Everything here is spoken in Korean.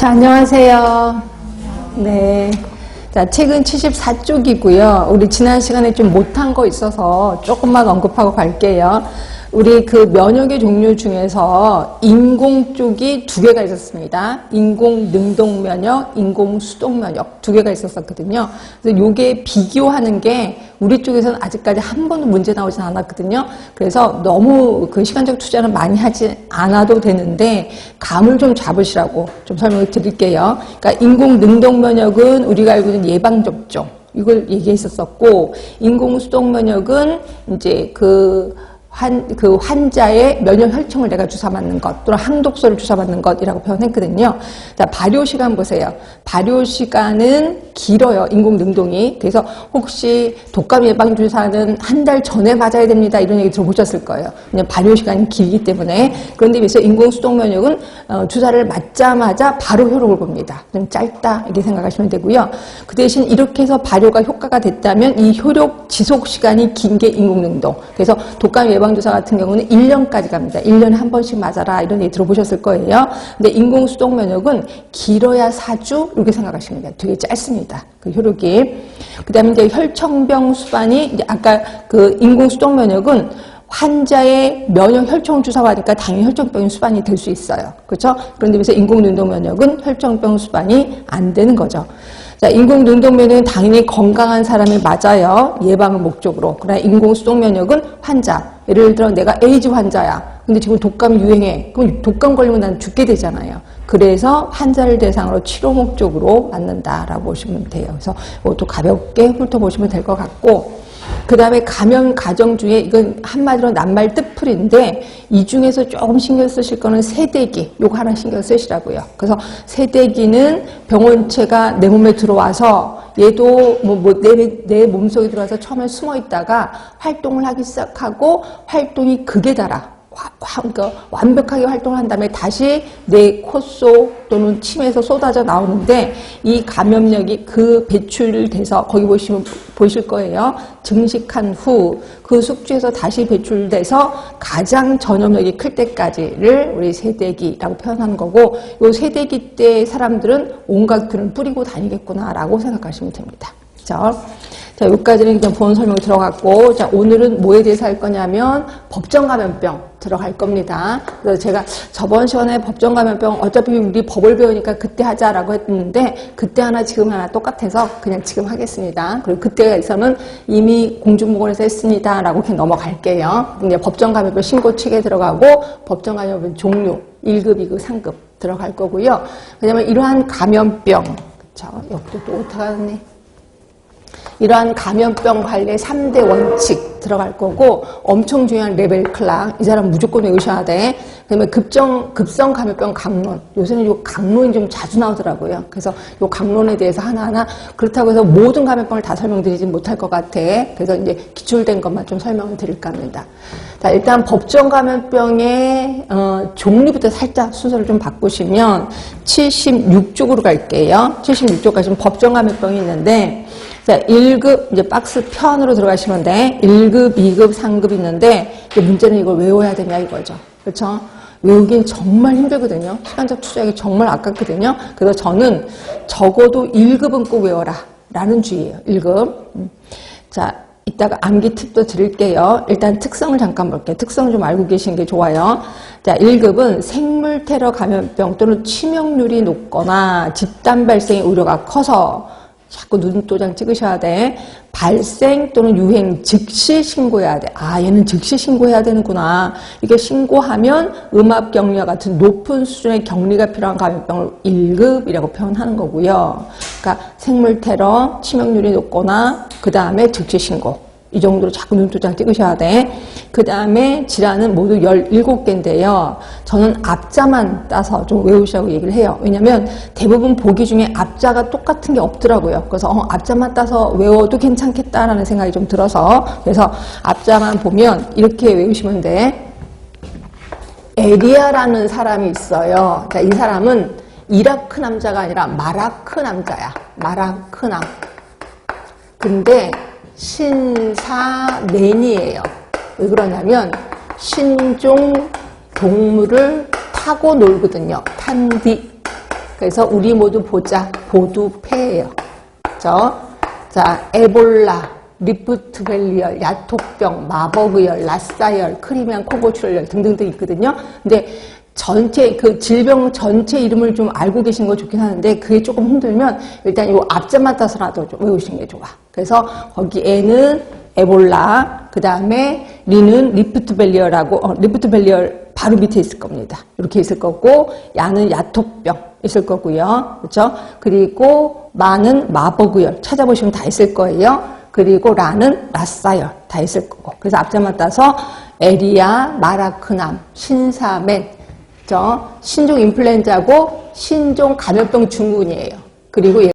자, 안녕하세요. 네. 자, 책은 74쪽이고요. 우리 지난 시간에 좀 못한 거 있어서 조금만 언급하고 갈게요. 우리 그 면역의 종류 중에서 인공 쪽이 2개가 있었습니다. 인공 능동 면역, 인공 수동 면역 2개가 있었거든요. 그래서 요게 비교하는 게 우리 쪽에서는 아직까지 한 번도 문제 나오진 않았거든요. 그래서 너무 그 시간적 투자는 많이 하지 않아도 되는데 감을 좀 잡으시라고 좀 설명을 드릴게요. 그러니까 인공 능동 면역은 우리가 알고 있는 예방접종 이걸 얘기했었고, 인공 수동 면역은 이제 그 환자의 면역 혈청을 내가 주사 맞는 것, 또는 항독소를 주사 맞는 것이라고 표현했거든요. 자, 발효 시간 보세요. 발효 시간은 길어요, 인공 능동이. 그래서 혹시 독감 예방 주사는 한 달 전에 맞아야 됩니다, 이런 얘기 들어보셨을 거예요. 왜냐면 발효 시간이 길기 때문에. 그런데 비해서 인공 수동 면역은 주사를 맞자마자 바로 효력을 봅니다. 좀 짧다, 이렇게 생각하시면 되고요. 그 대신 이렇게 해서 발효가 효과가 됐다면 이 효력 지속 시간이 긴 게 인공 능동. 그래서 독감 예방주사 같은 경우는 1년까지 갑니다. 1년에 한 번씩 맞아라, 이런 얘기 들어보셨을 거예요. 근데 인공 수동 면역은 길어야 4주, 이렇게 생각하시면 돼요. 되게 짧습니다, 그 효력이. 그 다음에 이제 혈청병 수반이, 이제 아까 그 인공 수동 면역은 환자의 면역 혈청 주사 받으니까 당연히 혈청병 수반이 될 수 있어요. 그렇죠? 그런데 비해서 인공 능동 면역은 혈청병 수반이 안 되는 거죠. 자, 인공 능동 면역은 당연히 건강한 사람이 맞아요, 예방을 목적으로. 그러나 인공 수동 면역은 환자, 예를 들어 내가 에이즈 환자야. 근데 지금 독감이 유행해. 그럼 독감 걸리면 난 죽게 되잖아요. 그래서 환자를 대상으로 치료 목적으로 맞는다라고 보시면 돼요. 그래서 이것도 가볍게 훑어보시면 될 것 같고, 그 다음에 감염 가정 중에, 이건 한마디로 낱말 뜻풀인데, 이 중에서 조금 신경 쓰실 거는 세대기, 요거 하나 신경 쓰시라고요. 그래서 세대기는 병원체가 내 몸에 들어와서 얘도 내 몸속에 들어와서 처음에 숨어 있다가 활동을 하기 시작하고 활동이 극에 달아. 그러니까 완벽하게 활동을 한 다음에 다시 내 코 속 또는 침에서 쏟아져 나오는데, 이 감염력이 그 배출돼서 거기 보실 거예요. 증식한 후 그 숙주에서 다시 배출돼서 가장 전염력이 클 때까지를 우리 세대기라고 표현하는 거고, 이 세대기 때 사람들은 온갖 균을 뿌리고 다니겠구나라고 생각하시면 됩니다. 자, 여기까지는 그냥 본 설명 들어갔고, 자, 오늘은 뭐에 대해서 할 거냐면 법정 감염병 들어갈 겁니다. 그래서 제가 저번 시간에 법정 감염병 어차피 우리 법을 배우니까 그때 하자라고 했는데, 그때 하나 지금 하나 똑같아서 그냥 지금 하겠습니다. 그리고 그때에서는 이미 공중보건에서 했습니다라고 그냥 넘어갈게요. 이제 법정 감염병 신고 체계에 들어가고, 법정 감염병 종류 1급, 2급, 3급 들어갈 거고요. 왜냐면 이러한 감염병, 자, 여기도 또 어떡하네. 이러한 감염병 관리의 3대 원칙 들어갈 거고, 엄청 중요한 레벨 클락, 이 사람 무조건 외우셔야 돼. 그다음에 급성 감염병 강론, 요새는 요 강론이 좀 자주 나오더라고요. 그래서 요 강론에 대해서 하나하나, 그렇다고 해서 모든 감염병을 다 설명드리지 못할 것 같아. 그래서 이제 기출된 것만 좀 설명을 드릴까 합니다. 자, 일단 법정 감염병의 종류부터 살짝 순서를 좀 바꾸시면 76쪽으로 갈게요. 76쪽까지 법정 감염병이 있는데, 자, 1급, 이제 박스 편으로 들어가시면 돼. 1급, 2급, 3급 있는데, 문제는 이걸 외워야 되냐 이거죠. 그렇죠? 외우긴 정말 힘들거든요. 시간적 투자하기 정말 아깝거든요. 그래서 저는 적어도 1급은 꼭 외워라 라는 주의예요. 1급. 자, 이따가 암기 팁도 드릴게요. 일단 특성을 잠깐 볼게요. 특성을 좀 알고 계시는 게 좋아요. 자, 1급은 생물 테러 감염병 또는 치명률이 높거나 집단 발생의 우려가 커서 자꾸 눈도장 찍으셔야 돼. 발생 또는 유행 즉시 신고해야 돼. 아, 얘는 즉시 신고해야 되는구나. 이게 신고하면 음압격리와 같은 높은 수준의 격리가 필요한 감염병을 1급이라고 표현하는 거고요. 그러니까 생물 테러, 치명률이 높거나, 그 다음에 즉시 신고. 이 정도로 자꾸 눈도장 찍으셔야 돼. 그 다음에 질환은 모두 17개인데요. 저는 앞자만 따서 좀 외우시라고 얘기를 해요. 왜냐면 대부분 보기 중에 앞자가 똑같은 게 없더라고요. 그래서 앞자만 따서 외워도 괜찮겠다라는 생각이 좀 들어서, 그래서 앞자만 보면 이렇게 외우시면 돼. 에리아라는 사람이 있어요. 자, 이 사람은 이라크 남자가 아니라 마라크 남자야. 마라크 남. 근데 신사맨이에요. 왜 그러냐면 신종 동물을 타고 놀거든요. 탄디. 그래서 우리 모두 보자. 보두폐예요. 그죠? 자, 에볼라, 리프트밸리열, 야톡병, 마버그열, 라싸열, 크리미안 코고출혈 등등등 있거든요. 근데 전체 그 질병 전체 이름을 좀 알고 계신 거 좋긴 하는데 그게 조금 힘들면 일단 이 앞자만 따서라도 좀 외우시는 게 좋아. 그래서 거기 N은 에볼라, 그 다음에 리는 리프트밸리열하고 리프트밸리열 바로 밑에 있을 겁니다. 이렇게 있을 거고 야는 야톡병 있을 거고요. 그렇죠? 그리고 마는 마버그열 찾아보시면 다 있을 거예요. 그리고 라는 라싸열 다 있을 거고. 그래서 앞자만 따서 에리아, 마라크남, 신사멘, 신종 인플루엔자고 신종 감염병 증후군이에요. 그리고